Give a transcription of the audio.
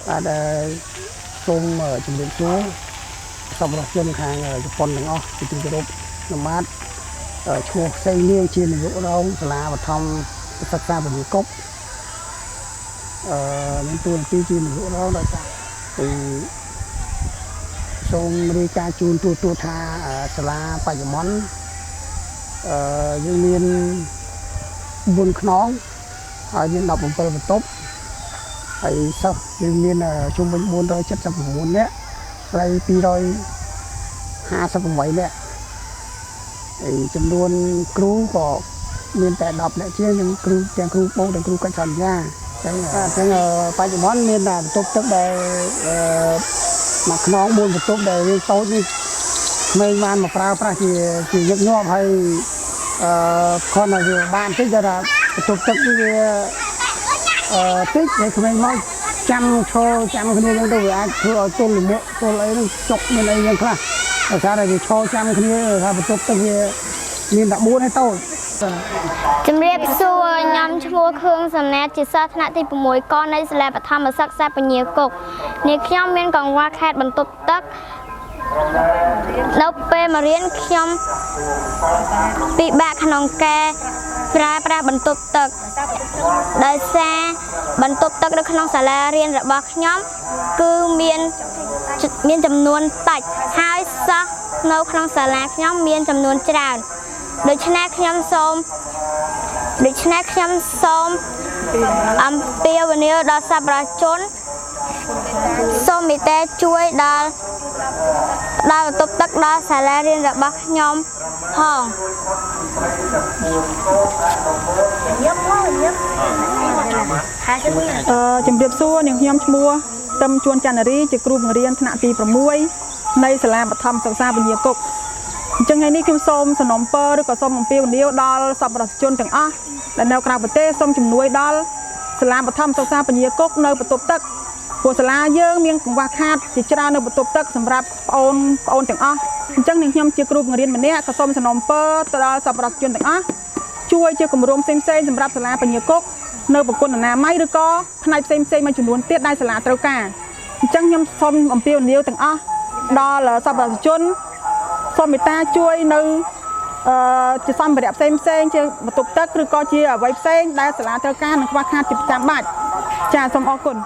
Ada sông trong biển xuống xong rồi chân hàng Japanទាំងអស់ពីទីគោរពនមាតឈ្មោះផ្សេងនាងជានាយករងសាលាបឋមសិក្សាពញាគប់មានតួនាទីជានាយករងដោយសារពីសូមរាយការណ៍ជូនទូថាសាលាបច្ចុប្បន្នយើងមាន9ខ្នងហើយមាន17បន្ទប់ហើយសិស្សយើងមានជុំវិញ479នាក់ស្រី258នាក់ហើយចំនួនគ្រូក៏មានតែ10នាក់ជាងគ្រូទាំងគ្រូបោកទាំងគ្រូកិច្ចសន្យាអញ្ចឹងបច្ចុប្បន្នមានតែបន្ទប់ទឹកដែលមួយខ្នង4បន្ទប់ដែលវាតូចនេះក្មេងបានមកប្រើប្រាស់ជាញឹកញាប់ហើយគ្រាន់តែវាបានតិចតែបន្ទប់ទឹកនេះវាតិចហើយក្មេងមកចាំឈរចាំគ្នាហ្នឹងទៅវាអាចធ្វើឲ្យទល់លំក់ទល់អីហ្នឹងចុកមានអីយ៉ាងខ្លះដោយសារតែវាឈរចាំគ្នាថាបន្ទប់ទឹកវាមានតែ4ហើយតូចជំរាបសួរខ្ញុំឈ្មោះខឿងសំណាតជាសិស្សថ្នាក់ទី6កនៃសាលាបឋមសិក្សាពញាគប់នេះខ្ញុំមានកង្វល់ខេត្តបន្ទប់ទឹកនៅពេលមករៀនខ្ញុំពិបាកក្នុងការប្រើប្រាស់បន្ទប់ទឹកដោយសារបន្ទប់ទឹកនៅក្នុងសាលារៀនរបស់ខ្ញុំគឺមានចំនួនតិចហើយសិស្សនៅក្នុងសាលាខ្ញុំមានចំនួនច្រើនដូច្នេះខ្ញុំសូមអំពាវនាវដល់សប្បុរសជនសូមមេត្តាជួយដល់បន្ទប់ទឹកដល់សាលារៀនរបស់ខ្ញុំផងជំរាបសួរនាងខ្ញុំឈ្មោះទឹមជួនច័ន្ទរីជាគ្រូបង្រៀនថ្នាក់ទី6នៃសាលាបឋមសិក្សាពញាគប់អញ្ចឹងថ្ងៃនេះខ្ញុំសូមសំណូមពរឬក៏សូមអំពាវនាវដល់សប្បុរសជនទាំងអស់ដែលនៅក្រៅប្រទេសសូមជំនួយដល់សាលាបឋមសិក្សាពញាគប់នៅបន្ទប់ទឹកព្រោះសាលាយើងមានកង្វះខាតជាច្រើននៅបន្ទប់ទឹកសម្រាប់បងប្អូនទាំងអស់អញ្ចឹងនាងខ្ញុំជាគ្រូបង្រៀនម្នាក់ក៏សូមសំណូមពរទៅដល់សប្បុរសជនទាំងអស់ជួយជាគម្រោងផ្សេងៗសម្រាប់សាលាពញាគប់នៅប្រគុណអនាម័យឬក៏ផ្នែកផ្សេងៗមួយចំនួនទៀតដែលសាលាត្រូវការអញ្ចឹងខ្ញុំសូមអំពាវនាវទាំងអស់ដល់សប្បុរសជនសូមមេត្តាជួយនៅជាសម្ភារៈផ្សេងជាបន្ទប់ទឹកឬក៏ជាអ្វីផ្សេងដែលសាលាត្រូវការនិងខ្វះខាតជាប្រចាំបាច់ចា៎សូមអរគុណ